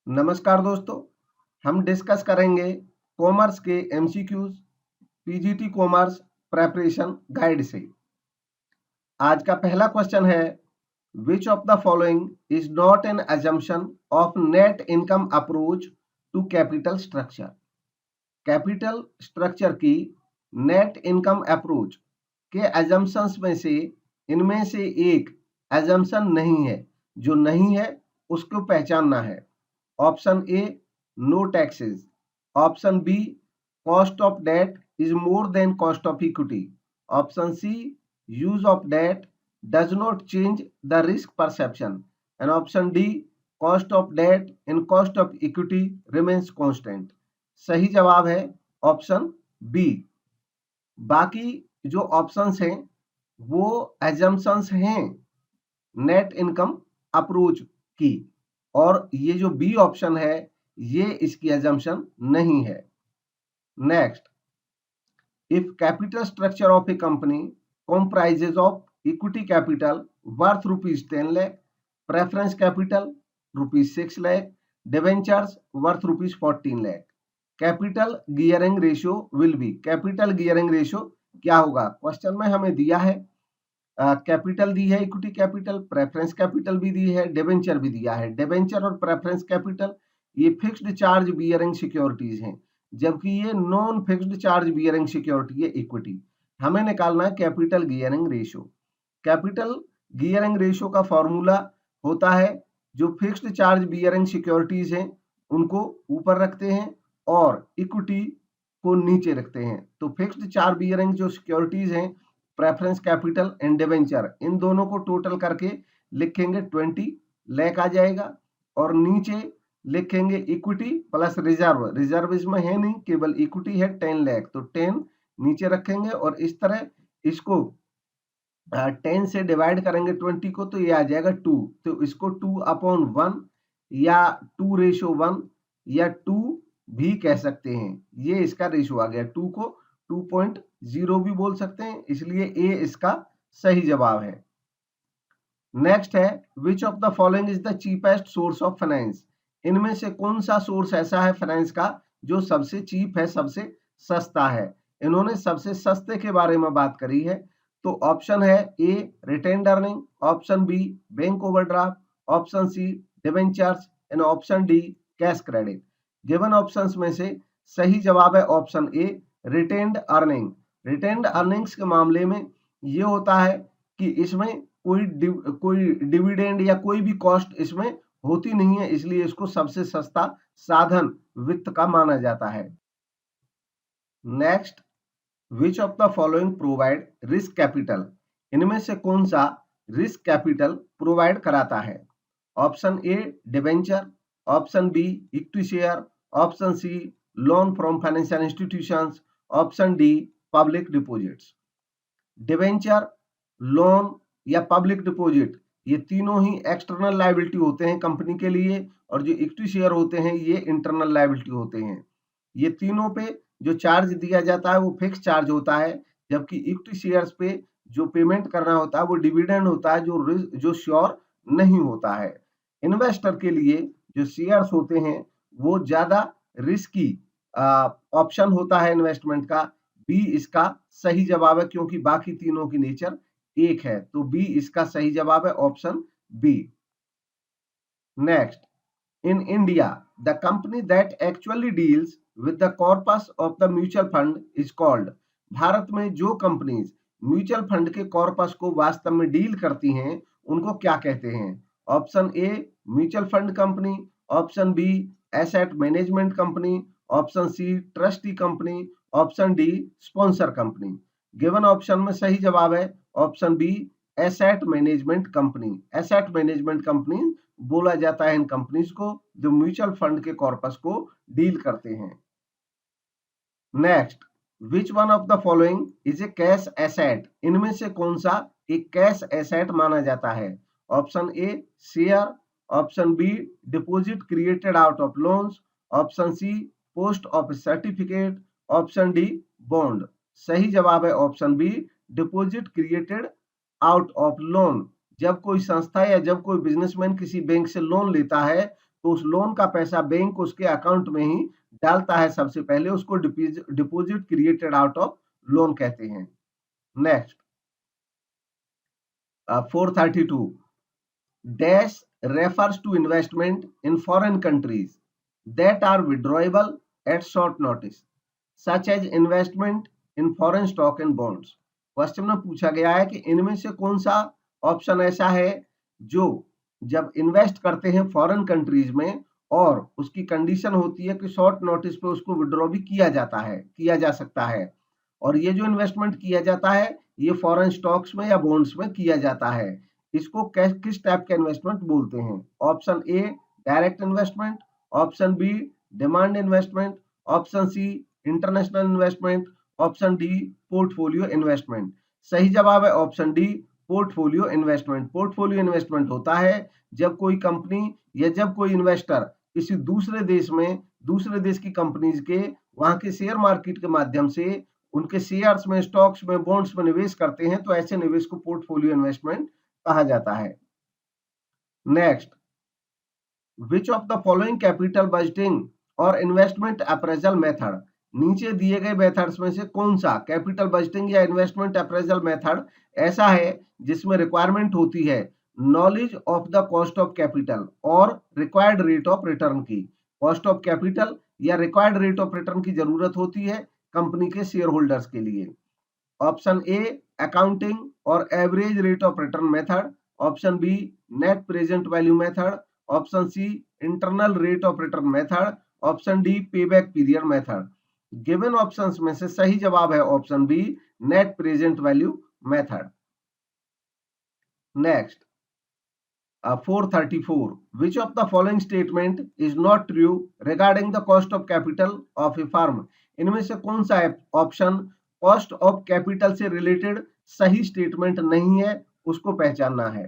नमस्कार दोस्तों, हम डिस्कस करेंगे कॉमर्स के MCQs PGT commerce preparation guide से। आज का पहला क्वेश्चन है, which of the following is not an assumption of net income approach to capital structure. Capital structure की नेट इनकम अप्रोच के अजम्पशंस में से इनमें से एक अजम्पशन नहीं है। जो नहीं है उसको पहचानना है। Option A, no taxes. Option B, cost of debt is more than cost of equity. Option C, use of debt does not change the risk perception. And option D, cost of debt in cost of equity remains constant. सही जवाब है option B. बाकी जो options हैं वो assumptions हैं net income approach की, और ये जो बी ऑप्शन है ये इसकी एजम्पशन नहीं है। Next, if capital structure of a company comprises of equity capital worth ₹10 lakh, preference capital ₹6 lakh, debentures worth ₹14 lakh, capital gearing ratio will be. Capital gearing ratio क्या होगा? क्वेश्चन में हमें दिया है कैपिटल दी है, इक्विटी कैपिटल, प्रेफरेंस कैपिटल भी दी है, debenture भी दिया है। डिबेंचर और प्रेफरेंस कैपिटल ये फिक्स्ड चार्ज बियरिंग सिक्योरिटीज हैं, जबकि ये non fixed charge bearing security है इक्विटी। हमें निकालना है capital gearing ratio. Capital gearing ratio का फॉर्मूला होता है, जो फिक्स्ड चार्ज बियरिंग सिक्योरिटीज हैं उनको ऊपर रखते हैं और इक्विटी को नीचे रखते हैं। तो फिक्स्ड चार्ज बियरिंग जो सिक्योरिटीज हैं, प्रेफरेंस कैपिटल एंड डिबेंचर, इन दोनों को टोटल करके लिखेंगे 20 लाख आ जाएगा, और नीचे लिखेंगे इक्विटी प्लस रिजर्व। रिजर्व इसमें है नहीं, केवल इक्विटी है 10 लाख, तो 10 नीचे रखेंगे और इस तरह इसको 10 से डिवाइड करेंगे 20 को, तो ये आ जाएगा 2। तो इसको 2/1 या 2:1 या 2 भी कह सकते हैं। ये इसका रेशियो आ गया। 2 को 2.0 भी बोल सकते हैं, इसलिए ए इसका सही जवाब है। नेक्स्ट है, which of the following is the cheapest source of finance. इनमें से कौन सा सोर्स ऐसा है फाइनेंस का जो सबसे चीप है, सबसे सस्ता है। इन्होंने सबसे सस्ते के बारे में बात करी है। तो ऑप्शन है A, retained earning, option B, bank overdraft, option C, debentures, and option D, cash credit. Given options में से सही जवाब है option A, retained earning. Retained earnings के मामले में ये होता है कि इसमें कोई डिविडेंड या कोई भी कॉस्ट इसमें होती नहीं है, इसलिए इसको सबसे सस्ता साधन वित्त का माना जाता है। Next, which of the following provide risk capital. इनमें से कौन सा रिस्क कैपिटल प्रोवाइड कराता है? Option A, debenture, option B, equity share, option C, loan from financial institutions, option D, public deposits. Debenture, loan या पब्लिक डिपॉजिट, ये तीनों ही external liability होते हैं कंपनी के लिए, और जो इक्विटी शेयर होते हैं ये इंटरनल लायबिलिटी होते हैं। ये तीनों पे जो चार्ज दिया जाता है वो फिक्स चार्ज होता है, जबकि इक्विटी शेयर्स पे जो पेमेंट करना होता है वो डिविडेंड होता है, जो श्योर नहीं होता है। इन्वेस्टर के लिए जो शेयर्स होते हैं वो ज्यादा रिस्की ऑप्शन होता है इन्वेस्टमेंट का। बी इसका सही जवाब है, क्योंकि बाकी तीनों की नेचर एक है। तो बी इसका सही जवाब है, option B. Next, in India the company that actually deals with the corpus of the mutual fund is called. भारत में जो कंपनीज म्यूचुअल फंड के कॉर्पस को वास्तव में डील करती हैं उनको क्या कहते हैं? Option A, mutual fund company, option B, asset management company, option C, trustee company, option D, sponsor company. Given option में सही जवाब है option B, asset management company. Asset management company बोला जाता है इन कंपनीज को जो म्यूचुअल फंड के कॉर्पस को डील करते हैं। Next, which one of the following is a cash asset. इनमें से कौन सा एक कैश एसेट माना जाता है? Option A, share, option B, deposit created out of loans, option C, post office certificate, option D, bond. सही जवाब है option B, deposit created out of loan. जब कोई संस्था या जब कोई बिजनेसमैन किसी बैंक से लोन लेता है तो उस लोन का पैसा बैंक उसके अकाउंट में ही डालता है सबसे पहले, उसको deposit created out of loan कहते हैं। Next 432 dash refers to investment in foreign countries that are withdrawable at short notice such as investment in foreign stock and bonds। Question में पूछा गया है कि इनमें से कौन सा ऑप्शन ऐसा है जो जब इन्वेस्ट करते हैं फॉरेन कंट्रीज में और उसकी कंडीशन होती है कि शॉर्ट नोटिस पे उसको विड्रॉ भी किया जा सकता है, और ये जो इन्वेस्टमेंट किया जाता है ये फॉरेन स्टॉक्स में या बॉन्ड्स में किया जाता है। इसको किस टाइप का इन्वेस्टमेंट बोलते हैं? Option A direct investment, option B demand investment, option C international investment, option D portfolio investment. सही जवाब है option D portfolio investment. Portfolio investment होता है जब कोई कंपनी या जब कोई इन्वेस्टर किसी दूसरे देश में दूसरे देश की कंपनीज के वहां के शेयर मार्केट के माध्यम से उनके शेयर्स में, स्टॉक्स में, बॉन्ड्स में निवेश करते हैं, तो ऐसे निवेश को पोर्टफोलियो इन्वेस्टमेंट कहा जाता है। Next, which of the following capital budgeting और इन्वेस्टमेंट अप्रेजल मेथड, नीचे दिए गए मेथड्स में से कौन सा कैपिटल बजटिंग या इन्वेस्टमेंट अप्रेजल मेथड ऐसा है जिसमें रिक्वायरमेंट होती है knowledge of the cost of capital और रिक्वायर्ड रेट ऑफ रिटर्न की? कॉस्ट ऑफ कैपिटल या रिक्वायर्ड रेट ऑफ रिटर्न की जरूरत होती है कंपनी के शेयर होल्डर्स के लिए। ऑप्शन ए अकाउंटिंग और average rate of return method, option B net present value method, option C internal rate of return method, option D payback period method. Given options में से सही जवाब है option B net present value method. Next 434 which of the following statement is not true regarding the cost of capital of a firm? इनमें से कौन सा option cost of capital से रिलेटेड सही स्टेटमेंट नहीं है, उसको पहचानना है।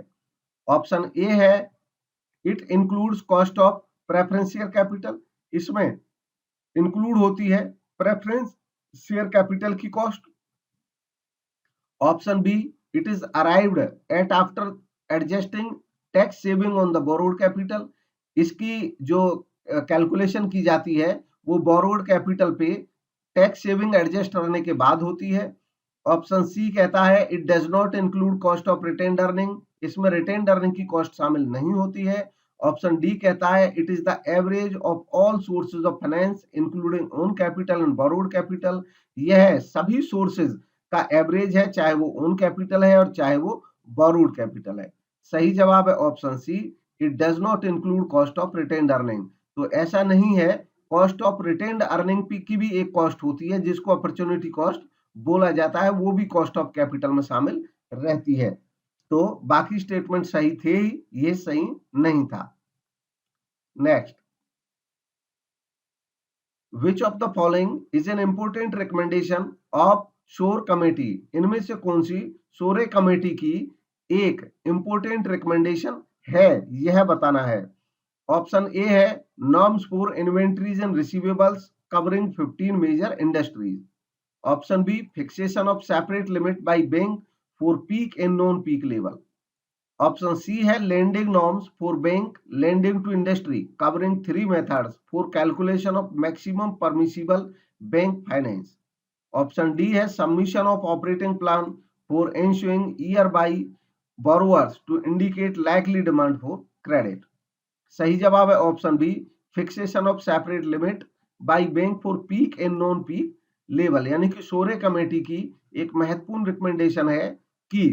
ऑप्शन ए है it includes cost of preference share capital, इसमें इंक्लूड होती है प्रेफरेंस शेयर कैपिटल की cost. Option B it is arrived at after adjusting tax saving on the borrowed capital, इसकी जो कैलकुलेशन की जाती है वो बोरोड कैपिटल पे टैक्स सेविंग एडजस्ट करने के बाद होती है। ऑप्शन सी कहता है it does not include cost of retained earning, इसमें रिटेन्ड अर्निंग की कॉस्ट शामिल नहीं होती है। ऑप्शन डी कहता है it is the average of all sources of finance including own capital and borrowed capital, यह सभी सोर्सेज का एवरेज है, चाहे वो ओन कैपिटल है और चाहे वो बोरोड कैपिटल है। सही जवाब है option see it does not include cost of retained earning. तो ऐसा नहीं है, कॉस्ट ऑफ रिटेन्ड अर्निंग की भी एक कॉस्ट होती है जिसको अपॉर्चुनिटी कॉस्ट बोला जाता है, वो भी कॉस्ट ऑफ कैपिटल में शामिल रहती है। तो बाकी स्टेटमेंट सही थे ही, ये सही नहीं था। Next, which of the following is N important recommendation of शोर कमेटी, इनमें से कौन सी शोरे कमेटी की एक इंपोर्टेंट रिकमेंडेशन है, यह बताना है। ऑप्शन ए है norms for inventories and receivables covering 15 major industries, option B fixation of separate limit by bank for peak and non peak level, option C है lending norms for bank lending to industry covering 3 methods for calculation of maximum permissible bank finance, option D है submission of operating plan for ensuing year by borrowers to indicate likely demand for credit। सही जवाब है option B fixation of separate limit by bank for peak and non peak level, यानी कि शोरे committee की एक महत्वपूर्ण recommendation है कि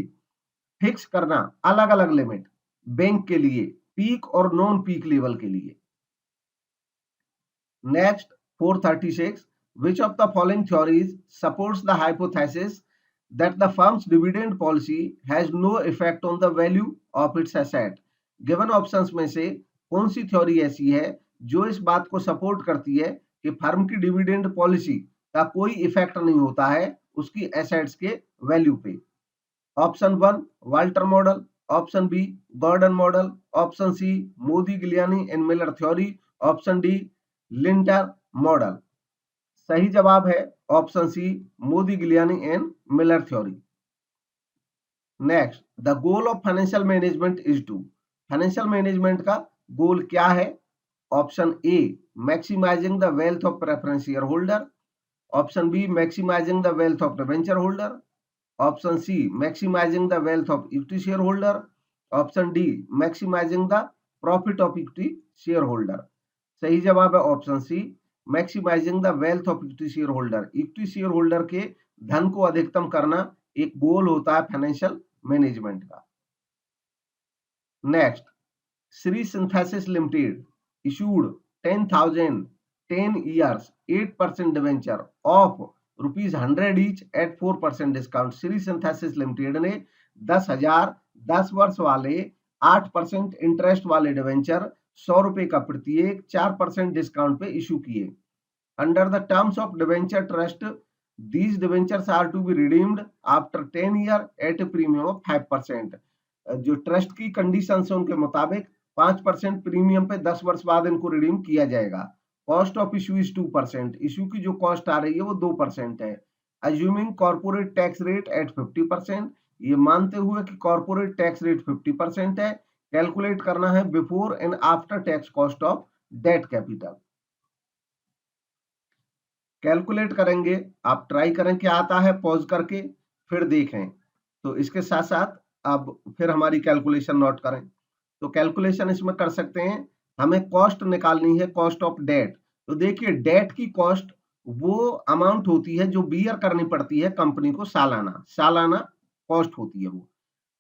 फिक्स करना अलग अलग लिमिट बैंक के लिए पीक और नॉन पीक लेवल के लिए। Next 436 which of the following theories supports the hypothesis that the firm's dividend policy has no effect on the value of its asset? Given options में से कौन सी theory ऐसी है जो इस बात को सपोर्ट करती है कि फर्म की डिविडेंड पॉलिसी का कोई इफेक्ट नहीं होता है उसकी एसेट्स के वैल्यू पे? Option 1 Walter model, option B Gordon model, option C Modigliani and Miller theory, option D Linder model. सही जवाब है option C Modigliani and Miller theory. Next, the goal of financial management is to, financial management का goal क्या है? Option A maximising the wealth of preference share holder, option B maximising the wealth of debenture holder, option C maximising the wealth of equity share holder, option D maximizing the profit of equity share holder. सही जवाब है option C maximising the wealth of equity share holder. Equity share holder के धन को अधिकतम करना एक goal होता है फाइनेंशियल मैनेजमेंट का। Next, Shri synthesis limited issued 10,000 10 years 8% debenture ऑफ ₹100 each at 4% discount. Shri synthesis limited ने 10,000 10 वर्ष वाले 8% इंटरेस्ट वाले डिवेंचर ₹100 का प्रत्येक 4% डिस्काउंट पे इशू किए। Under the terms of debenture trust these debentures are to be redeemed after 10 year at a premium of 5%। जो ट्रस्ट की कंडीशंस है उनके मुताबिक 5% प्रीमियम पे 10 वर्ष बाद इनको रिडीम किया जाएगा। Cost of issue is 2%। Issue की जो कॉस्ट आ रही है वो 2% है। Assuming corporate tax rate at 50%, ये मानते हुए कि कॉर्पोरेट टैक्स रेट 50% है। कैलकुलेट करना है before and after tax cost of debt capital. Calculate करेंगे, आप ट्राई करें क्या आता है, पॉज करके फिर देखें। तो इसके साथ साथ अब फिर हमारी कैलकुलेशन नोट करें। तो कैलकुलेशन इसमें कर सकते हैं। हमें कॉस्ट निकालनी है, कॉस्ट ऑफ डेट। तो देखिए डेट की कॉस्ट वो अमाउंट होती है जो बियर करनी पड़ती है कंपनी को सालाना, सालाना कॉस्ट होती है वो।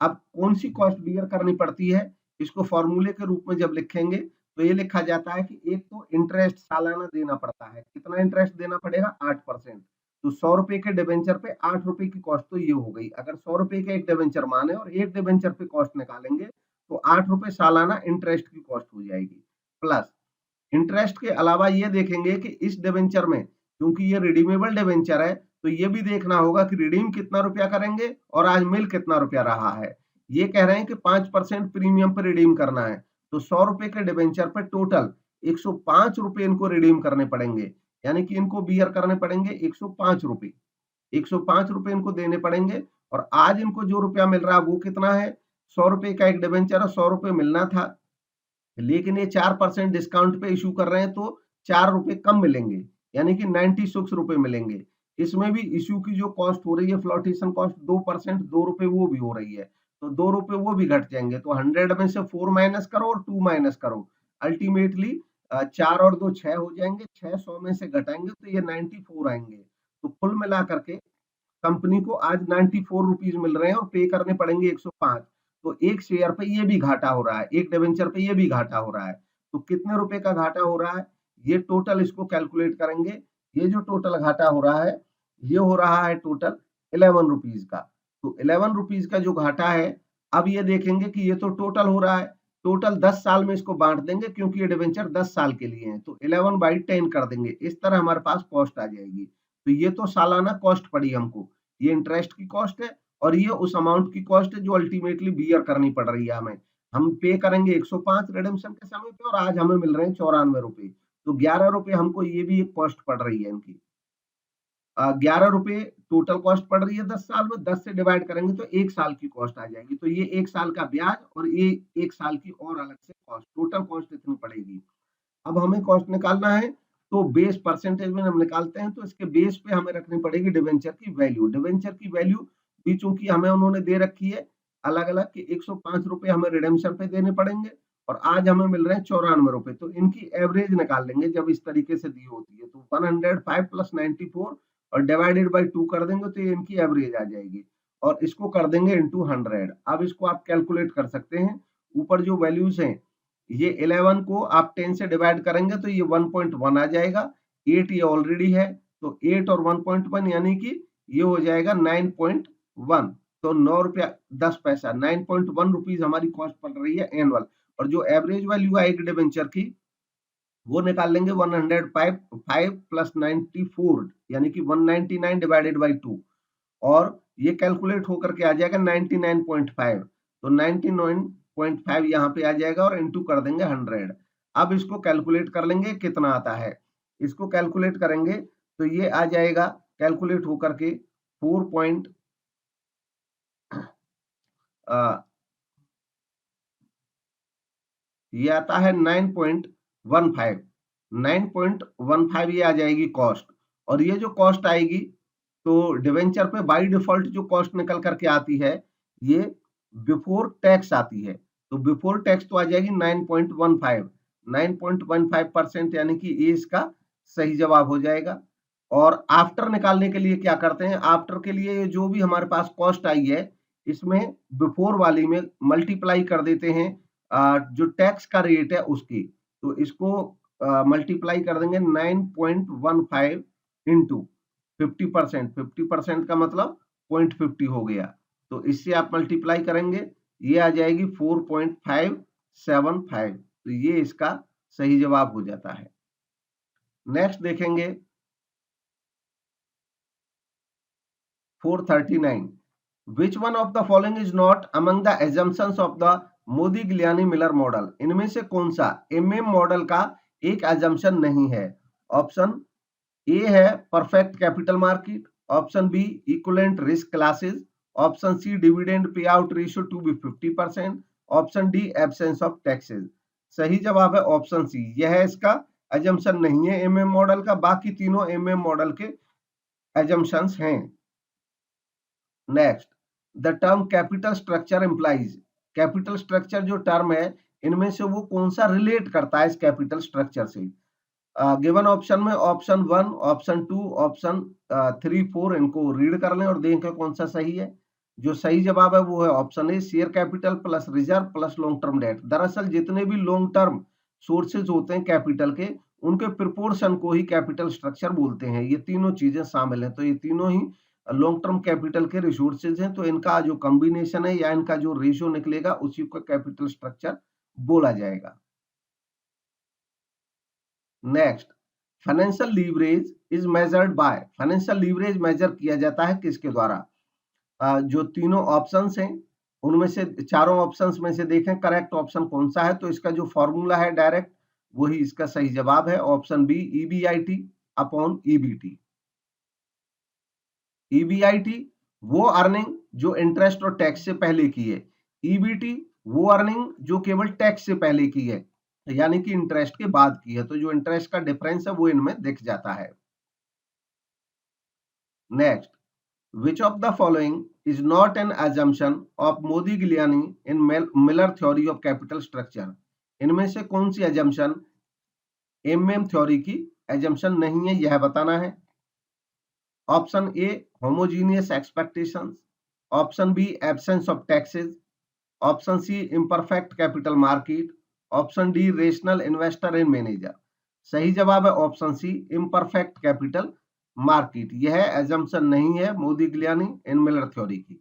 अब कौन सी कॉस्ट बियर करनी पड़ती है, इसको फॉर्मूले के रूप में जब लिखेंगे तो ये लिखा जाता है कि एक तो इंटरेस्ट सालाना देना पड़ता है। कितना इंटरेस्ट देना पड़ेगा, 8%। तो ₹100 के डिवेंचर पे ₹8 की कॉस्ट तो ये हो गई। अगर ₹100 के एक डिवेंचर माने और एक डिवेंचर पे कॉस्ट निकालेंगे तो ₹8 सालाना इंटरेस्ट की कॉस्ट हो जाएगी। प्लस इंटरेस्ट के अलावा ये देखेंगे कि इस डिवेंचर में, क्योंकि ये रिडीमेबल डिवेंचर है, तो ये भी देखना होगा कि रिडीम कितना रुपया करेंगे और आज मिल कितना रुपया रहा है। ये कह रहे हैं कि 5% प्रीमियम पर रिडीम करना है, तो ₹100 के डिवेंचर पर टोटल ₹105 इनको रिडीम करने पड़ेंगे। यानी कि इनको बियर करने पड़ेंगे ₹105। ₹105 इनको देने पड़ेंगे। और आज इनको जो रुपया मिल रहा है वो कितना है, ₹100 का एक डिवेंचर है, ₹100 मिलना था, लेकिन ये 4% डिस्काउंट पे इशू कर रहे हैं तो ₹4 कम मिलेंगे, यानी कि ₹96 मिलेंगे। इसमें भी इशू की जो कॉस्ट हो रही है, फ्लोटेशन कॉस्ट 2%, ₹2 वो भी हो रही है, तो ₹2 वो भी घट जाएंगे। तो 100 में से 4 माइनस करो और 2 माइनस करो, अल्टीमेटली 4 और 2 6 हो जाएंगे। 6 100 में से घटाएंगे तो ये 94 आएंगे। तो कुल मिला करके कंपनी को आज ₹94 मिल रहे हैं और पे करने पड़ेंगे 105। तो एक शेयर पे ये भी घाटा हो रहा है, एक डिवेंचर पे ये भी घाटा हो रहा है। तो कितने रुपए का घाटा हो रहा है, ये टोटल इसको कैलकुलेट करेंगे। ये जो टोटल घाटा हो रहा है, ये हो रहा है टोटल ₹11 का। तो ₹11 का जो घाटा है, अब ये देखेंगे कि ये तो टोटल हो रहा है, टोटल 10 साल में इसको बांट देंगे क्योंकि ये डिवेंचर 10 साल के लिए है। तो 11/10 कर देंगे, इस तरह हमारे पास कॉस्ट आ जाएगी। तो ये तो सालाना कॉस्ट पड़ी हमको, ये इंटरेस्ट की कॉस्ट है और ये उस अमाउंट की कॉस्ट है जो अल्टीमेटली बियर करनी पड़ रही है हमें। हम पे करेंगे 105 रिडेम्पशन के समय पे और आज हमें मिल रहे हैं ₹94। तो ₹11 हमको ये भी एक कॉस्ट पड़ रही है इनकी। ₹11 टोटल कॉस्ट पड़ रही है 10 साल में, 10 से डिवाइड करेंगे तो 1 साल की कॉस्ट आ जाएगी। तो ये 1 साल का ब्याज और ये 1 साल की और अलग से कॉस्ट, टोटल कॉस्ट इतनी पड़ेगी। अब हमें कॉस्ट निकालना है तो बेस परसेंटेज में हम निकालते हैं, तो इसके बेस पे हमें रखनी पड़ेगी डिवेंचर की वैल्यू। डिवेंचर की वैल्यू भी चूंकि हमें उन्होंने दे रखी है अलग अलग कि ₹105 हमें रिडेम्पशन पे देने पड़ेंगे और आज हमें मिल रहे हैं ₹94। तो इनकी एवरेज निकाल लेंगे जब इस तरीके से दी होती है। तो 105 प्लस 94 और डिवाइडेड बाई 2 कर देंगे तो ये इनकी एवरेज आ जाएगी और इसको कर देंगे इंटू 100। अब इसको आप कैलकुलेट कर सकते हैं। ऊपर जो वैल्यूज हैं, ये 11 को आप 10 से डिवाइड करेंगे तो ये 1.1 आ जाएगा। 8 ये ऑलरेडी है, तो 8 और 1.1 यानी कि ये हो जाएगा 9.1। तो ₹9.10 ₹9.1 हमारी कॉस्ट पड़ रही है एनुअल। और जो एवरेज वैल्यू आएगी डिवेंचर की वो निकाल लेंगे 105 प्लस 94 यानी कि 199 डिवाइडेड बाई 2 और ये कैलकुलेट होकर के आ जाएगा 99.5। तो 99.5 यहाँ पे आ जाएगा और इनटू कर देंगे 100। अब इसको कैलकुलेट कर लेंगे कितना आता है। इसको कैलकुलेट करेंगे तो ये आ जाएगा कैलकुलेट होकर के 4 ये आता है 9.4 9.15 ये आ जाएगी कॉस्ट। और ये जो कॉस्ट आएगी तो डिवेंचर पे बाय डिफॉल्ट जो कॉस्ट निकल करके आती है ये बिफोर टैक्स आती है, तो बिफोर टैक्स तो आ जाएगी 9.15, 9.15% यानी कि ये इसका सही जवाब हो जाएगा। और आफ्टर निकालने के लिए क्या करते हैं, आफ्टर के लिए जो भी हमारे पास कॉस्ट आई है इसमें बिफोर वाली में मल्टीप्लाई कर देते हैं जो टैक्स का रेट है उसकी, तो इसको मल्टीप्लाई कर देंगे 9.15 इंटू 50%, 50% का मतलब 0.50 हो गया, तो इससे आप मल्टीप्लाई करेंगे ये आ जाएगी 4.575, तो ये इसका सही जवाब हो जाता है। नेक्स्ट देखेंगे 439, which one of the following is not among the assumptions of the Modigliani-Miller model? इनमें से कौन सा MM मॉडल का एक assumption नहीं है? ऑप्शन ए है perfect capital market, option B equivalent risk classes, option C dividend payout ratio to be 50%, option D absence of taxes. सही जवाब है ऑप्शन सी, यह है इसका assumption नहीं है MM मॉडल का, बाकी तीनों MM मॉडल के assumptions हैं। Next, the term capital structure implies, capital structure जो टर्म है इनमें से वो कौन सा रिलेट करता है इस कैपिटल स्ट्रक्चर से? गिवन ऑप्शन में ऑप्शन 1, ऑप्शन 2, ऑप्शन 3, 4 इनको रीड कर लें और देखें कौन सा सही है। जो सही जवाब है वो है option A, share capital plus reserve plus long term date. दरअसल जितने भी लॉन्ग टर्म सोर्सेज होते हैं कैपिटल के उनके प्रोपोर्शन को ही कैपिटल स्ट्रक्चर बोलते हैं, ये तीनों चीजें शामिल हैं, तो ये तीनों ही लॉन्ग टर्म कैपिटल के रिसोर्सेज हैं, तो इनका जो कॉम्बिनेशन है या इनका जो रेशियो निकलेगा उसी को कैपिटल स्ट्रक्चर बोला जाएगा। Next, financial leverage is measured by, financial leverage measure किया जाता है किसके द्वारा? जो तीनों ऑप्शंस हैं उनमें से चारों ऑप्शंस में से देखें करेक्ट ऑप्शन कौन सा है, तो इसका जो फॉर्मूला है डायरेक्ट वही इसका सही जवाब है, option B EBIT upon EBT. EBIT वो अर्निंग जो इंटरेस्ट और टैक्स से पहले की है, ईबीटी वो अर्निंग जो केवल टैक्स से पहले की है यानी कि इंटरेस्ट के बाद की है, तो जो इंटरेस्ट का डिफरेंस है वो इनमें दिख जाता है। Next, which of the following is not an assumption of Modigliani in Miller theory of capital structure? इनमें से कौन सी assumption MM थ्योरी की assumption नहीं है, यह बताना है। Option A homogeneous expectations, option B absence of taxes, option C imperfect capital market, option D rational investor and manager. सही जवाब है option C imperfect capital market, यह एजम्पशन नहीं है मोदिग्लियानी एंड मिलर थ्योरी की।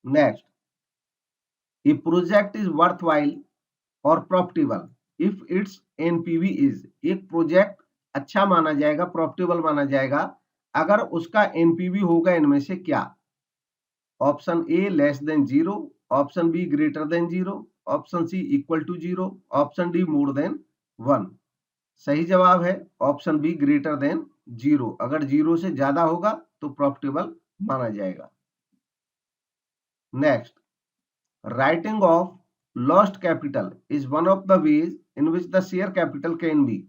Next, a project is worthwhile और profitable if its NPV is, एक project अच्छा माना जाएगा प्रॉफिटेबल माना जाएगा अगर उसका एनपीवी होगा इनमें से क्या? Option A less than 0, option B greater than 0, option C equal to 0, option D more than 1। सही जवाब है ऑप्शन बी ग्रेटर देन 0, अगर 0 से ज्यादा होगा तो प्रॉफिटेबल माना जाएगा। Next, writing of lost capital is one of the ways in which the share capital can be,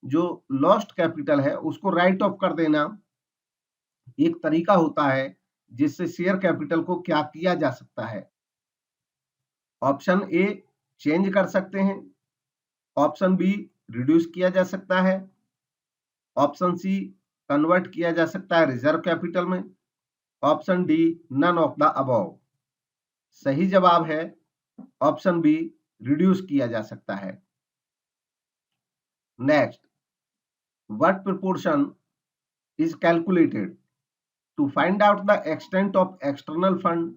जो लॉस्ट कैपिटल है उसको राइट ऑफ कर देना एक तरीका होता है जिससे शेयर कैपिटल को क्या किया जा सकता है। ऑप्शन ए चेंज कर सकते हैं, ऑप्शन बी रिड्यूस किया जा सकता है, ऑप्शन सी कन्वर्ट किया जा सकता है रिजर्व कैपिटल में, option D none of the above. सही जवाब है ऑप्शन बी रिड्यूस किया जा सकता है। Next, what proportion is calculated to find out the extent of external fund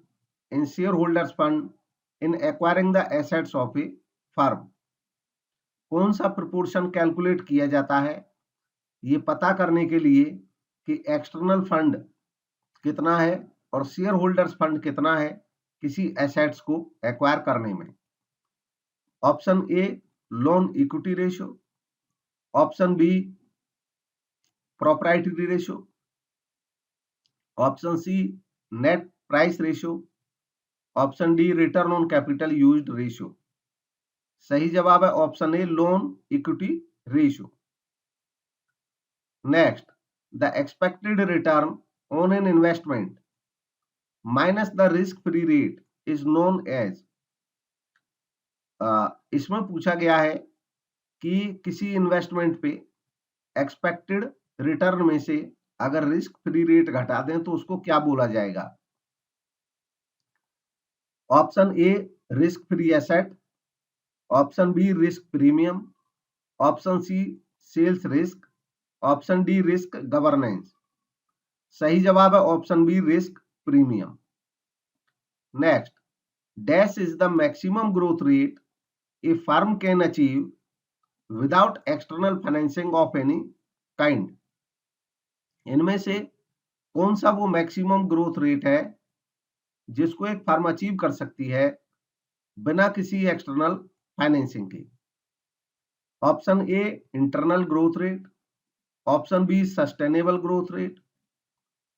in shareholders fund in acquiring the assets of a firm? कौन सा proportion calculate किया जाता है ये पता करने के लिए कि एक्सटर्नल फंड कितना है और शेयर होल्डर्स फंड कितना है किसी एसेट्स को एक्वायर करने में? Option A loan equity ratio, option B proprietary ratio, option C net price ratio, option D return on capital used ratio. सही जवाब है option A loan equity ratio. Next, the expected return on an investment minus the risk free rate is known as. इसमें पूछा गया है कि किसी investment पे एक्सपेक्टेड रिटर्न में से अगर रिस्क फ्री रेट घटा दें तो उसको क्या बोला जाएगा। Option A risk free asset, option B risk premium, option C sales risk, option D risk governance. सही जवाब है option B risk premium. Next, dash is the maximum growth rate a firm can achieve without external financing of any kind. इनमें से कौन सा वो maximum growth rate है जिसको एक फर्म अचीव कर सकती है बिना किसी एक्सटर्नल फाइनेंसिंग के। Option A internal growth rate, option B sustainable growth rate,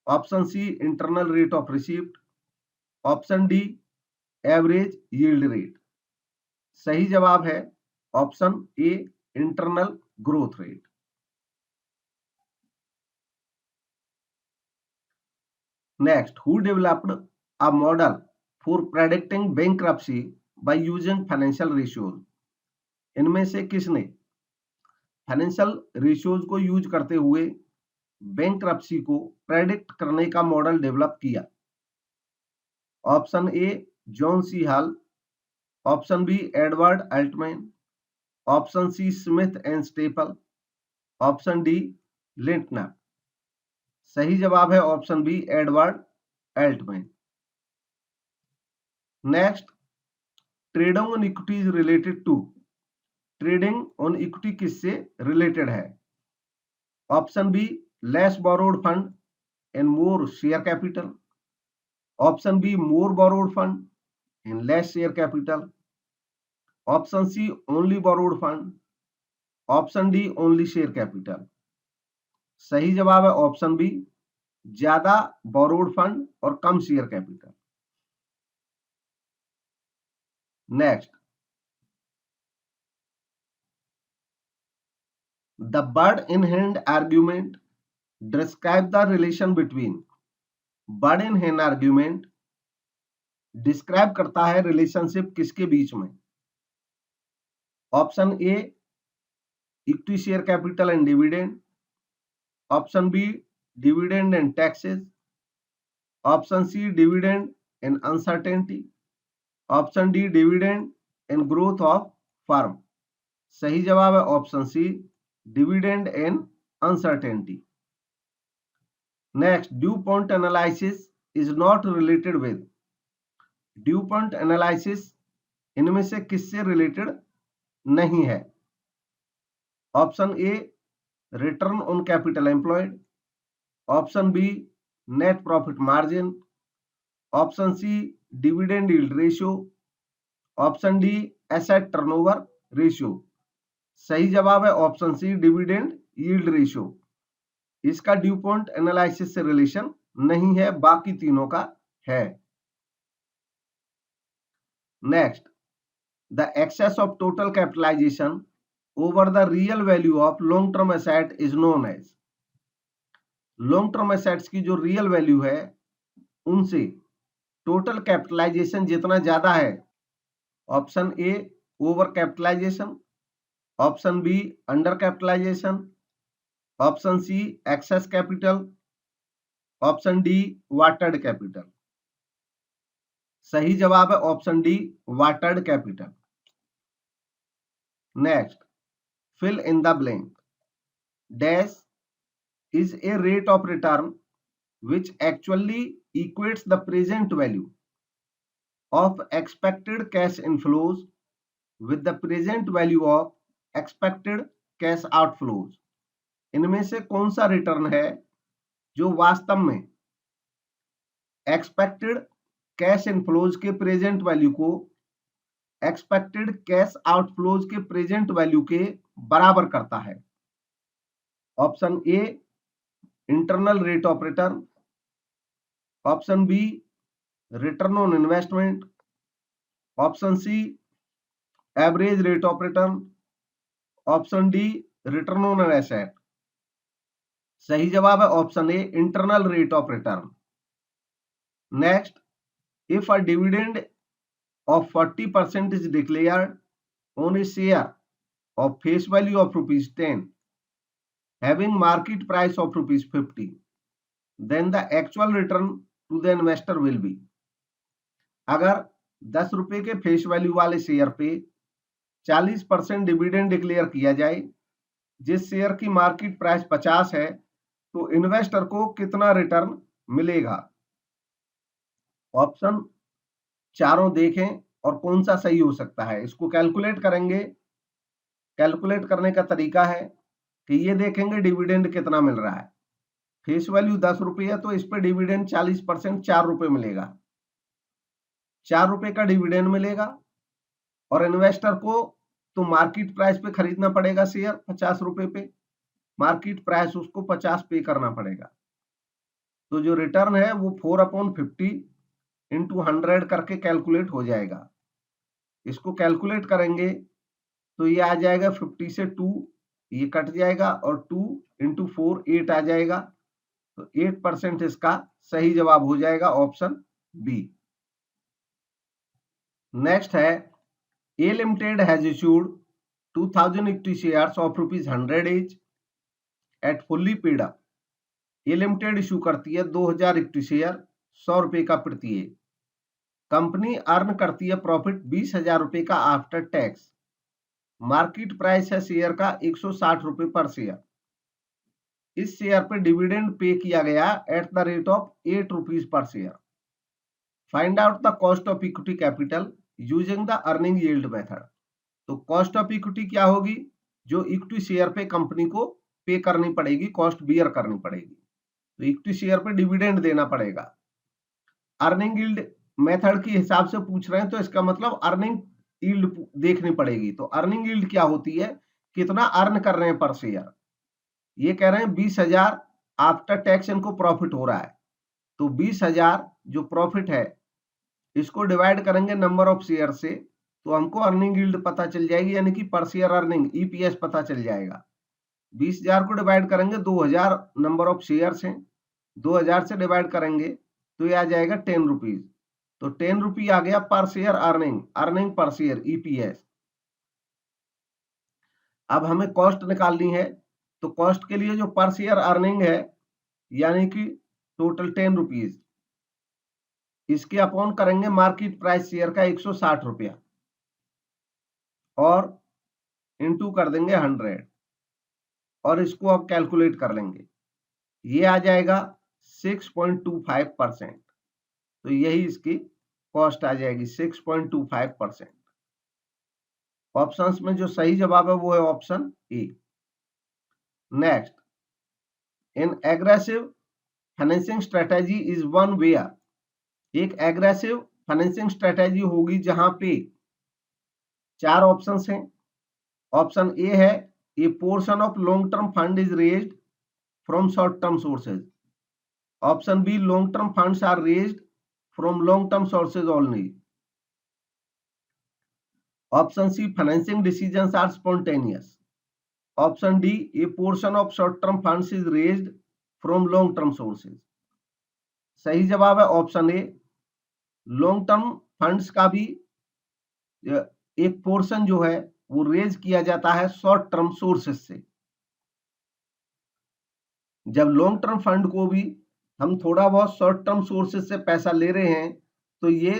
option C internal rate of receipt, option D average yield rate. सही जवाब है option A internal growth rate. Next, who developed a model for predicting bankruptcy by using financial ratios. इनमें से किसने financial ratios को use करते हुए bankruptcy को प्रेडिक्ट करने का मॉडल डेवलप किया। Option A John C Hall, option B Edward Altman, option C Smith and Staple, option D Lintner. सही जवाब है option B Edward Altman. Next, trading on equity is related to. Trading on equity किससे related है। Option B less borrowed fund and more share capital, option B more borrowed fund and less share capital, option C only borrowed fund, option D only share capital. सही जवाब है option B ज्यादा borrowed fund और कम share capital. Next, the bird in hand argument describe the relation between. Bird in hand argument describe करता है relationship किसके बीच में। Option A equity share capital and dividend, option B dividend and taxes, option C dividend and uncertainty, option D dividend and growth of firm. सही जवाब है option C dividend and uncertainty. Next, due point analysis is not related with. Due point analysis इनमें से किससे related नहीं है। Option A return on capital employed, option B net profit margin, option C dividend yield ratio, option D asset turnover ratio. सही जवाब है option C dividend yield ratio. इसका due point analysis से रिलेशन नहीं है, बाकी तीनों का है। Next, the excess of total capitalization over the real value of long term asset is known as. Long term assets की जो रियल वैल्यू है उनसे टोटल कैपिटलाइजेशन जितना ज्यादा है। Option A over capitalization, option B under capitalization, option C excess capital, option D watered capital. सही जवाब है option D watered capital. Next, fill in the blank. Dash is a rate of return which actually equates the present value of expected cash inflows with the present value of expected cash outflows. इनमें से कौन सा return है जो वास्तव में expected cash inflows के present value को एक्सपेक्टेड कैश आउटफ्लोज के प्रेजेंट वैल्यू के बराबर करता है। Option A internal rate of return, option B return on investment, option C average rate of return, option D return on asset. सही जवाब है option A internal rate of return. Next, if a dividend of 40% is declared on a share of face value of rupees 10 having market price of rupees 50, then the actual return to the investor will be। अगर 10 रुपए के face value वाले share पे 40% dividend declare किया जाए, जिस share की market price 50 है, तो इन्वेस्टर को कितना रिटर्न मिलेगा। ऑप्शन चारों देखें और कौन सा सही हो सकता है, इसको कैलकुलेट करेंगे। कैलकुलेट करने का तरीका है कि ये देखेंगे डिविडेंड कितना मिल रहा है। फेस वैल्यू 10 रुपये है, तो इस पे डिविडेंड 40% 4 रुपए मिलेगा। 4 रुपए का डिविडेंड मिलेगा और इन्वेस्टर को तो मार्केट प्राइस पे खरीदना पड़ेगा शेयर 50 रुपए पे, मार्केट प्राइस उसको 50 पे करना पड़ेगा। तो जो रिटर्न है वो 4/50 इंटू 100 करके कैलकुलेट हो जाएगा। इसको कैलकुलेट करेंगे तो ये आ जाएगा 50 से 2 ये कट जाएगा और 2 इंटू 4 8 आ जाएगा। तो 8% इसका सही जवाब हो जाएगा ऑप्शन बी। नेक्स्ट है, A limited has issued 2000 equity shares of ₹100 each at fully paid up. A limited issue करती है 2000 इक्विटी शेयर 100 रुपए का प्रति एक। कंपनी अर्न करती है प्रॉफिट 20,000 रुपए का आफ्टर टैक्स। मार्केट प्राइस है शेयर का 160 रुपए पर शेयर। इस शेयर पर डिविडेंड पे किया गया at the rate of 8 rupees per share. Find out the cost of equity capital using the earning yield method. तो कॉस्ट ऑफ इक्विटी क्या होगी, जो इक्विटी शेयर पे कंपनी को पे करनी पड़ेगी, कॉस्ट बियर करनी पड़ेगी। तो इक्विटी शेयर पे डिविडेंड देना पड़ेगा। अर्निंग यील्ड मेथड के हिसाब से पूछ रहे हैं, तो इसका मतलब अर्निंग यील्ड देखनी पड़ेगी। तो अर्निंग यील्ड क्या होती है, कितना अर्न कर रहे हैं पर शेयर। ये कह रहे हैं 20,000 आफ्टर टैक्स इनको प्रॉफिट हो रहा है। तो 20,000 जो प्रॉफिट है इसको डिवाइड करेंगे नंबर ऑफ शेयर से, तो हमको अर्निंग यील्ड पता चल जाएगी, यानी कि पर शेयर अर्निंग ईपीएस पता चल जाएगा। 20,000 को डिवाइड करेंगे 2,000 नंबर ऑफ शेयर्स हैं, 2,000 से डिवाइड करेंगे तो ये आ जाएगा 10 रुपीज। तो 10 रुपी आ गया पर share earning, earning per share EPS. अब हमें कॉस्ट निकालनी है, तो कॉस्ट के लिए जो पर शेयर अर्निंग है यानी कि टोटल 10 रुपीज, इसके अपॉन करेंगे मार्केट प्राइस शेयर का 160 रुपया और इनटू कर देंगे 100 और इसको अब कैलकुलेट कर लेंगे। ये आ जाएगा 6.25%। तो यही इसकी कॉस्ट आ जाएगी 6.25%। ऑप्शंस में जो सही जवाब है वो है option A. Next, in aggressive financing strategy is one where. एक एग्रेसिव फाइनेंसिंग स्ट्रेटेजी होगी जहां पे 4 ऑप्शंस हैं। ऑप्शन ए है a portion of long term fund is raised from short term sources. Option B long term funds are raised from long term sources only. Option C financing decisions are spontaneous. Option D a portion of short term funds is raised from long term sources. सही जवाब है option ए, long term funds का भी एक portion जो है वो raise किया जाता है शॉर्ट टर्म सोर्सेज से। जब लॉन्ग टर्म फंड को भी हम थोड़ा बहुत शॉर्ट टर्म सोर्सेज से पैसा ले रहे हैं तो ये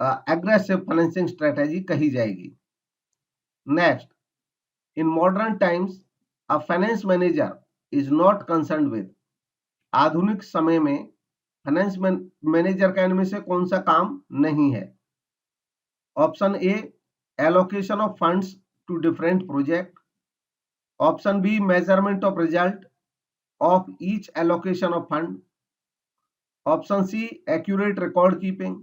एग्रेसिव फाइनेंसिंग स्ट्रेटेजी कही जाएगी। Next, in modern times a finance manager is not concerned with. आधुनिक समय में फाइनेंस मैनेजर का इनमें से कौन सा काम नहीं है। Option A allocation of funds to different project. Option B measurement of result of each allocation of fund. Option C accurate record keeping.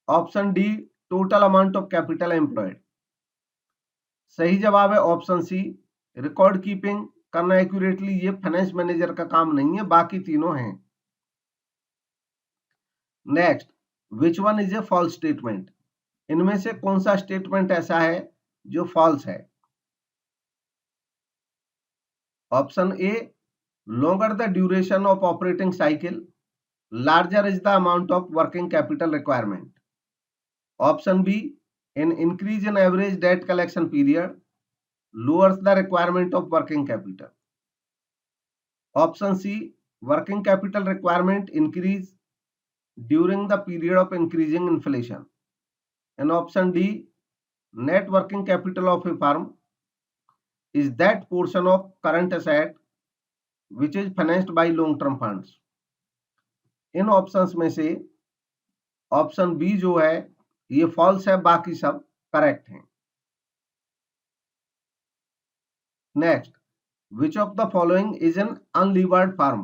Option D total amount of capital employed. सही जवाब है ऑप्शन सी, रिकॉर्ड कीपिंग करना accurately ये finance manager का काम नहीं है, बाकी तीनों हैं। Next, which one is a false statement. इनमें से कौन सा स्टेटमेंट ऐसा है जो फॉल्स है? Option A, longer the duration of operating cycle, larger is the amount of working capital requirement. Option B, an increase in average debt collection period lowers the requirement of working capital. Option C, working capital requirement increase during the period of increasing inflation. And option D, net working capital of a firm is that portion of current asset which is financed by long term funds. In options में से option B जो है ये false है, बाकी सब correct हैं। Next, which of the following is an unlevered firm?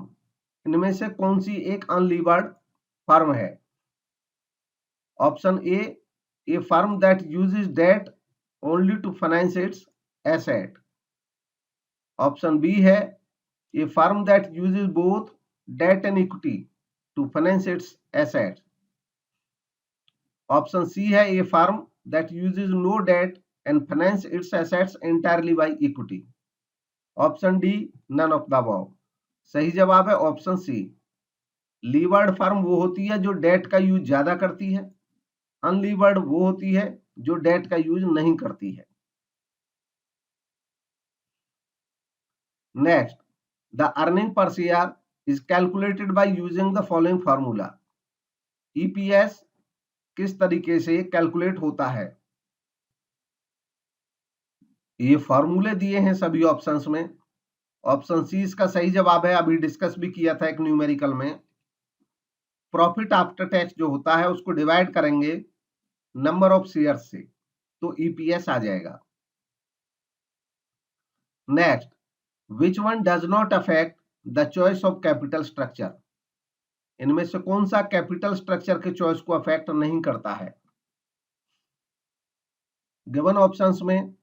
इनमें से कौन सी एक अनलीवर्ड फर्म है? Option A firm that uses debt only to finance its asset. Option B है a firm that uses both debt and equity to finance its asset. Option C है a firm that uses no debt and finance its assets entirely by equity. Option D, none of the above. सही जवाब है option सी। Levered firm वो होती है जो date का use ज्यादा करती है, अनलीवर्ड वो होती है जो डेट का यूज नहीं करती है। Next, the earning per share is calculated by using the following formula. EPS किस तरीके से कैलकुलेट होता है? ये फॉर्मूले दिए हैं सभी ऑप्शंस में। ऑप्शन सी इसका सही जवाब है, अभी डिस्कस भी किया था एक न्यूमेरिकल में। प्रॉफिट आफ्टर टैक्स जो होता है उसको डिवाइड करेंगे नंबर ऑफ शेयर्स से, तो ईपीएस आ जाएगा। Next, which one does not affect the choice of capital structure? इनमें से कौन सा कैपिटल स्ट्रक्चर के चॉइस को अफेक्ट नहीं करता है? गिवन ऑप्शंस में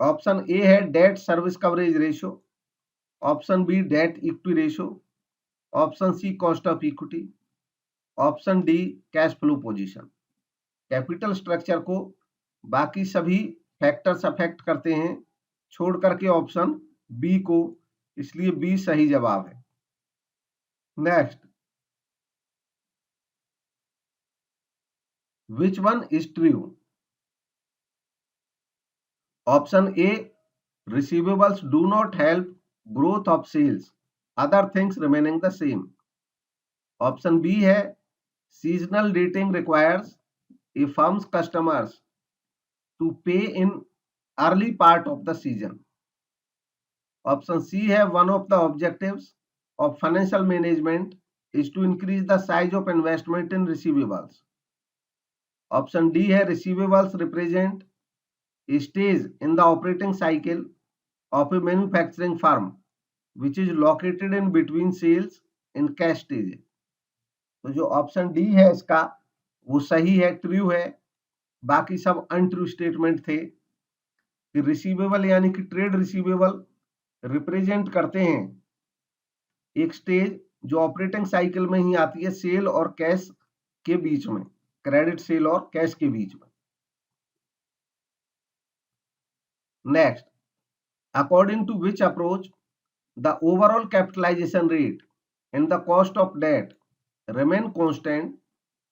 ऑप्शन ए है debt service coverage ratio, option B debt equity ratio, option C cost of equity, option D cash flow position. Capital structure को बाकी सभी फैक्टर्स अफेक्ट करते हैं छोड़ करके ऑप्शन बी को, इसलिए बी सही जवाब है। Next, which one is true? Option A, receivables do not help growth of sales, other things remaining the same. Option B है seasonal dating requires a firm's customers to pay in early part of the season. Option C है one of the objectives of financial management is to increase the size of investment in receivables. Option D है receivables represent a stage in the operating cycle of a manufacturing firm which is located in between sales and cash stage. तो जो option D है इसका वो सही है, true है। बाकी सब अनट्रू स्टेटमेंट थे कि रिसीवेबल यानी कि ट्रेड रिसीवेबल रिप्रेजेंट करते हैं एक स्टेज जो ऑपरेटिंग साइकिल में ही आती है सेल और कैश के बीच में, क्रेडिट सेल और कैश के बीच में। Next, according to which approach the overall capitalization rate and the cost of debt remain constant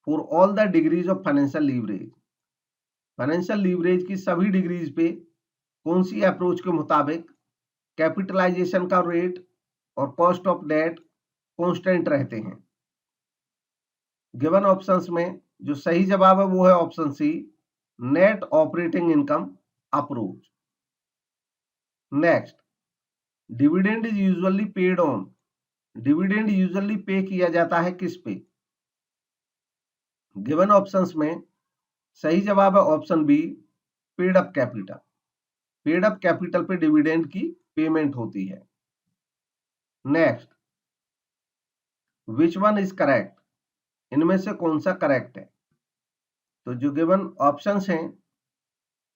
for all the degrees of financial leverage? Financial leverage की सभी डिग्रीज पे कौन सी अप्रोच के मुताबिक कैपिटलाइजेशन का रेट और कॉस्ट ऑफ डेट कांस्टेंट रहते हैं? गिवन ऑप्शंस में जो सही जवाब है वो है option C, net operating income approach. Next, dividend is usually paid on. Dividend usually pay किया जाता है किस पे? गिवन ऑप्शंस में सही जवाब है option B, paid up capital. Paid up capital पे डिविडेंड की पेमेंट होती है। Next, which one is correct? इनमें से कौन सा करेक्ट है? तो जो गिवन ऑप्शंस हैं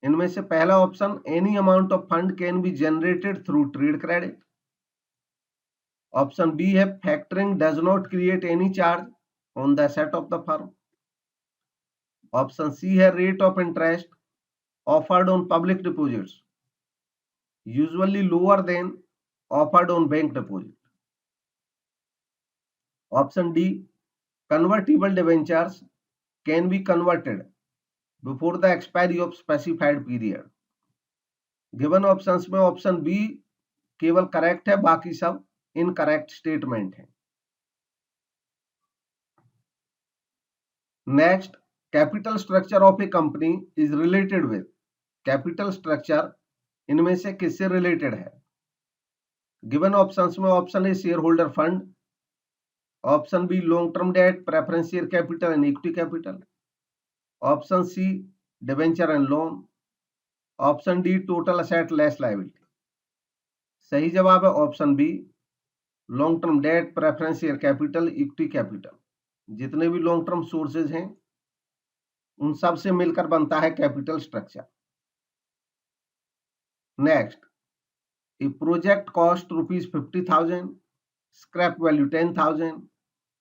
इनमें से पहला option, any amount of fund can be generated through trade credit. Option B है factoring does not create any charge on the asset of the firm. Option C है rate of interest offered on public deposits usually lower than offered on bank deposit. Option D convertible debentures can be converted before the expiry of specified period। Given options में option B केवल correct है, बाकी सब incorrect statement है। Next, capital structure of a company is related with. Capital structure इनमें से किससे related है? गिवन ऑप्शंस में option A share holder fund, option B long term debt, preference share capital and equity capital, option C debenture and loan, option D total asset less liability. सही जवाब है option B long term debt, preference share capital, equity capital. जितने भी long term sources हैं उन सब से मिलकर बनता है capital structure. Next, a project cost ₹50,000, scrap value 10,000,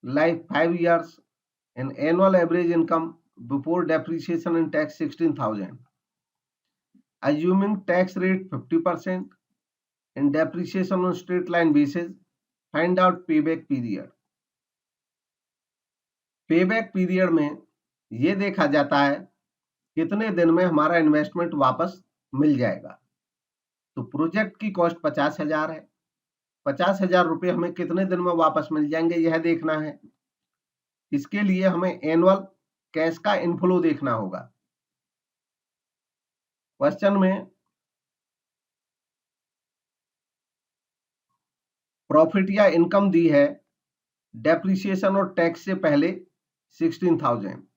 life 5 years, and annual average income before depreciation and tax 16,000. Assuming tax rate 50% and depreciation on straight line basis, find out payback period. Payback period में ये देखा जाता है कितने दिन में हमारा investment वापस मिल जाएगा। तो प्रोजेक्ट की कॉस्ट 50,000 है, 50,000 रुपये हमें कितने दिन में वापस मिल जाएंगे यह देखना है। इसके लिए हमें एनुअल कैश का इनफ्लो देखना होगा। क्वेश्चन में प्रॉफिट या इनकम दी है डेप्रिसिएशन और टैक्स से पहले 16,000।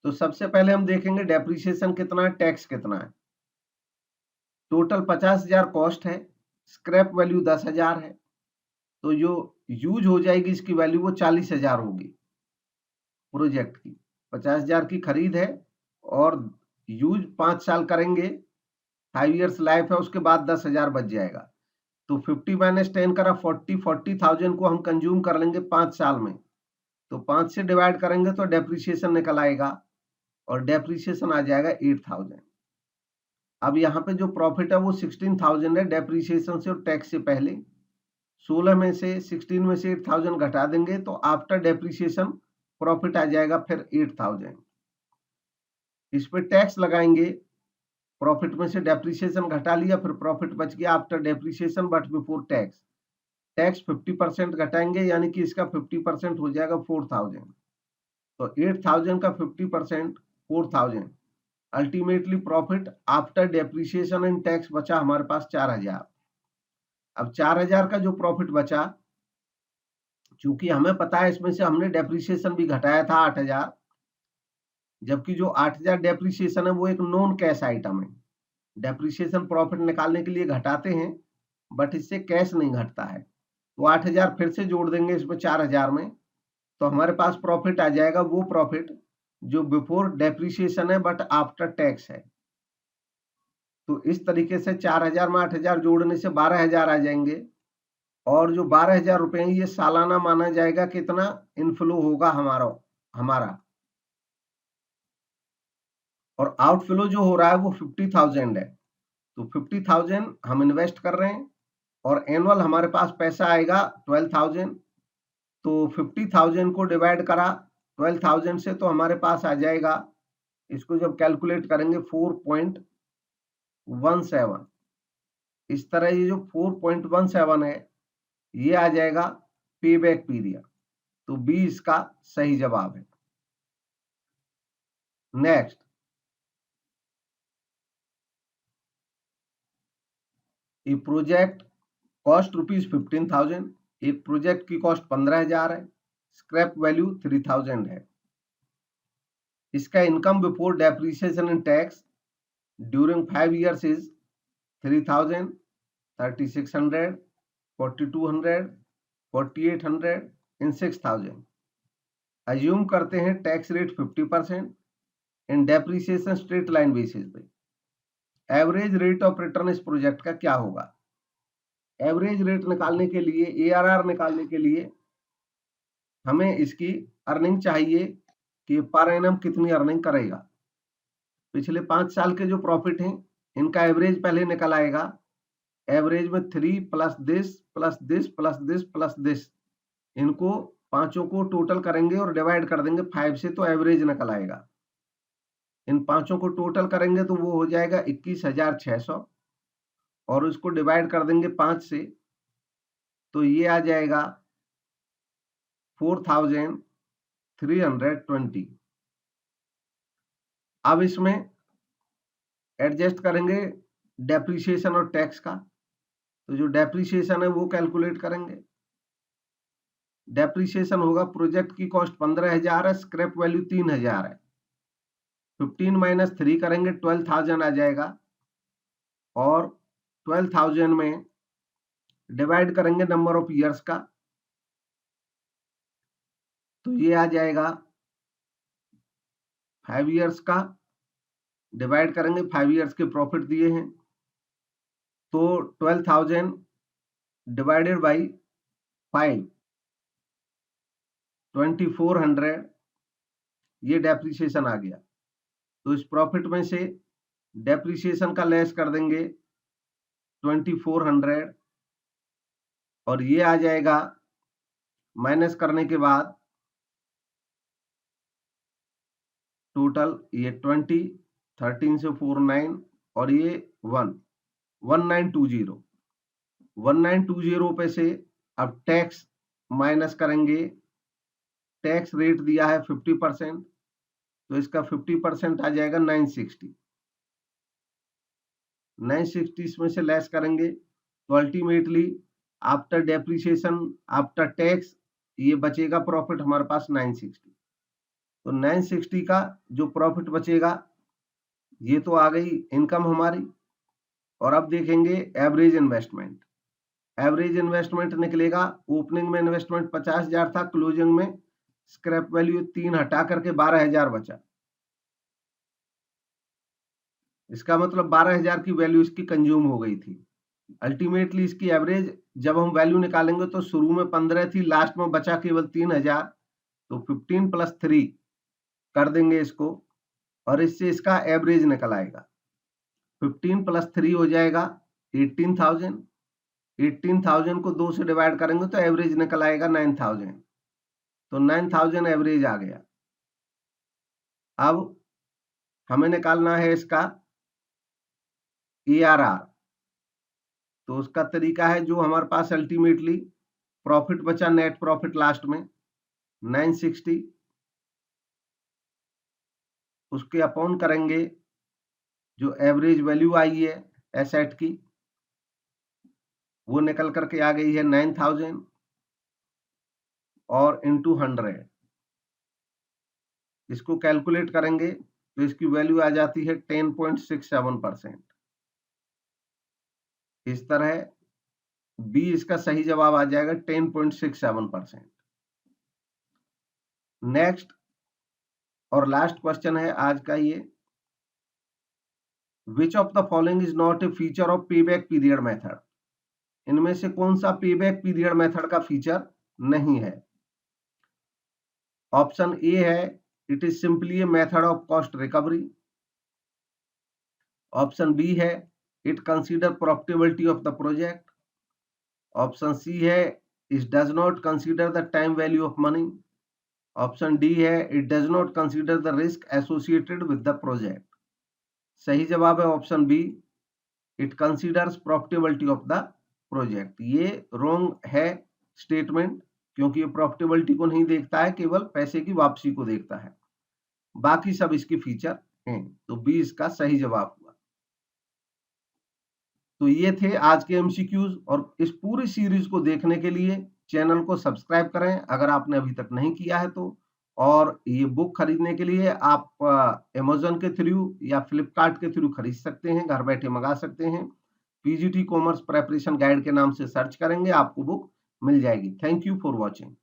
तो सबसे पहले हम देखेंगे डेप्रिसिएशन कितना है, टैक्स कितना है। टोटल 50,000 कॉस्ट है, स्क्रैप वैल्यू 10,000 है, तो जो यूज हो जाएगी इसकी वैल्यू वो 40,000 होगी। प्रोजेक्ट की 50,000 की खरीद है और यूज 5 साल करेंगे, 5 इयर्स लाइफ है, उसके बाद 10,000 बच जाएगा। तो 50 - 10 करा 40,000 को हम कंज्यूम कर लेंगे 5 साल में, तो 5 से डिवाइड करेंगे तो डेप्रिसिएशन निकल आएगा और डेप्रिसिएशन आ जाएगा 8,000। अब यहाँ पे जो प्रॉफिट है वो 16,000 है डेप्रिसिएशन से और टैक्स से पहले। 16 में से 16 में से 8,000 घटा देंगे तो आफ्टर डेप्रिसिएशन प्रॉफिट आ जाएगा फिर 8,000। इस पे टैक्स लगाएंगे, प्रॉफिट में से डेप्रिसिएशन घटा लिया, फिर प्रॉफिट बच गया after depreciation but before tax. Tax 50% घटाएंगे यानी कि इसका 50% हो जाएगा 4,000। तो 8,000 का 50% 4,000, ultimately profit after depreciation and tax बचा हमारे पास 4,000। अब 4,000 का जो प्रॉफिट बचा, चूंकि हमें पता है इसमें से हमने डेप्रिसिएशन भी घटाया था 8,000, जबकि जो 8,000 डेप्रिसिएशन है वो एक नॉन कैश आइटम है। डेप्रिसिएशन प्रॉफिट निकालने के लिए घटाते हैं बट इससे कैश नहीं घटता है। तो 8,000 फिर से जोड़ देंगे इसमें 4,000 में, तो हमारे पास प्रॉफिट आ जाएगा वो प्रॉफिट जो बिफोर डेप्रिसिएशन है बट आफ्टर टैक्स है। तो इस तरीके से 4,000 में 8,000 जोड़ने से 12,000 आ जाएंगे और जो 12,000 रुपए ये सालाना माना जाएगा कितना इनफ्लो होगा हमारा और आउटफ्लो जो हो रहा है वो 50,000 है। तो 50,000 हम इन्वेस्ट कर रहे हैं और एनुअल हमारे पास पैसा आएगा 12,000। तो 50,000 को डिवाइड करा 12,000 से तो हमारे पास आ जाएगा, इसको जब कैलकुलेट करेंगे 4.17। इस तरह ये जो 4.17 है ये आ जाएगा पेबैक पीरियड। तो बी इसका सही जवाब है। नेक्स्ट, ये प्रोजेक्ट कॉस्ट ₹15,000, एक प्रोजेक्ट की कॉस्ट 15,000 है, स्क्रैप वैल्यू 3,000 है। इसका income before depreciation and tax during 5 years is 3,000, 3,600, 4,200, 4,800 and 6,000। Assume करते हैं tax rate 50% and depreciation straight line basis पे। एवरेज रेट ऑफ रिटर्न इस प्रोजेक्ट का क्या होगा? एवरेज रेट निकालने के लिए, ARR निकालने के लिए हमें इसकी अर्निंग चाहिए कि पर एनम कितनी अर्निंग करेगा। पिछले 5 साल के जो प्रॉफिट हैं इनका एवरेज पहले निकल आएगा। एवरेज में 3 plus this plus this plus this plus this, इनको पांचों को टोटल करेंगे और डिवाइड कर देंगे 5 से, तो एवरेज निकल आएगा। इन पांचों को टोटल करेंगे तो वो हो जाएगा 21,600 और उसको डिवाइड कर देंगे 5 से, तो ये आ जाएगा 4,320। अब इसमें एडजस्ट करेंगे डेप्रिसिएशन और टैक्स का, तो जो डेप्रिसिएशन है वो कैलकुलेट करेंगे। डेप्रिसिएशन होगा, प्रोजेक्ट की कॉस्ट 15,000 है, स्क्रैप वैल्यू 3,000 है, 15 माइनस 3 करेंगे 12,000 आ जाएगा और 12,000 में डिवाइड करेंगे नंबर ऑफ ईयर्स का, तो ये आ जाएगा 5 ईयर्स का, डिवाइड करेंगे 5 ईयर्स के प्रॉफिट दिए हैं, तो 12,000 डिवाइडेड बाई 5, 2400, ये डेप्रिसिएशन आ गया। तो इस प्रॉफिट में से डेप्रिसिएशन का लेस कर देंगे 2400 और ये आ जाएगा माइनस करने के बाद टोटल ये 20, 13 से 4 9 और ये 1920 पे से अब टैक्स माइनस करेंगे। टैक्स रेट दिया है 50%, तो इसका 50% आ जाएगा 960 इसमें से लेस करेंगे, तो ultimately after depreciation after tax ये बचेगा प्रॉफिट हमारे पास 960। तो 960 का जो प्रॉफिट बचेगा ये तो आ गई इनकम हमारी। और अब देखेंगे एवरेज इन्वेस्टमेंट। एवरेज इन्वेस्टमेंट निकलेगा, ओपनिंग में इन्वेस्टमेंट 50,000 था, क्लोजिंग में स्क्रैप वैल्यू 3 हटा करके 12,000 बचा। इसका मतलब 12,000 की वैल्यू इसकी कंज्यूम हो गई थी। अल्टीमेटली इसकी एवरेज जब हम वैल्यू निकालेंगे तो शुरू में 15 थी, लास्ट में बचा केवल 3,000, तो 15 प्लस 3 कर देंगे इसको और इससे इसका एवरेज निकल आएगा। 15 प्लस 3 हो जाएगा 18,000। 18,000 को 2 से डिवाइड करेंगे तो एवरेज निकल आएगा 9,000, तो 9,000 एवरेज आ गया। अब हमें निकालना है इसका ARR, तो उसका तरीका है जो हमारे पास अल्टीमेटली प्रॉफिट बचा, नेट प्रॉफिट लास्ट में 960, उसके अपॉन करेंगे जो एवरेज वैल्यू आई है एसेट की, वो निकल करके आ गई है 9,000 और इंटू 100, इसको कैलकुलेट करेंगे तो इसकी वैल्यू आ जाती है 10.67%। इस तरह बी इसका सही जवाब आ जाएगा 10.67%। नेक्स्ट और लास्ट क्वेश्चन है आज का ये, which of the following is not a feature of payback period method. इनमें से कौन सा पेबैक पीरियड मेथड का फीचर नहीं है। ऑप्शन ए है it is simply a method of cost recovery. Option B है it consider profitability of the project. Option C है it does not consider the time value of money. Option D है it does not consider the risk associated with the project. सही जवाब है option B, it considers profitability of the project. ये wrong है statement, क्योंकि ये profitability को नहीं देखता है, केवल पैसे की वापसी को देखता है, बाकी सब इसके फीचर हैं। तो बी इसका सही जवाब हुआ। तो ये थे आज के एमसीक्यूज, और इस पूरी सीरीज को देखने के लिए चैनल को सब्सक्राइब करें अगर आपने अभी तक नहीं किया है तो। और ये बुक खरीदने के लिए आप अमेज़न के थ्रू या फ्लिपकार्ट के थ्रू खरीद सकते हैं, घर बैठे मंगा सकते हैं। पीजीटी कॉमर्स प्रिपरेशन गाइड के नाम से सर्च करेंगे, आपको बुक मिल जाएगी। Thank you for watching.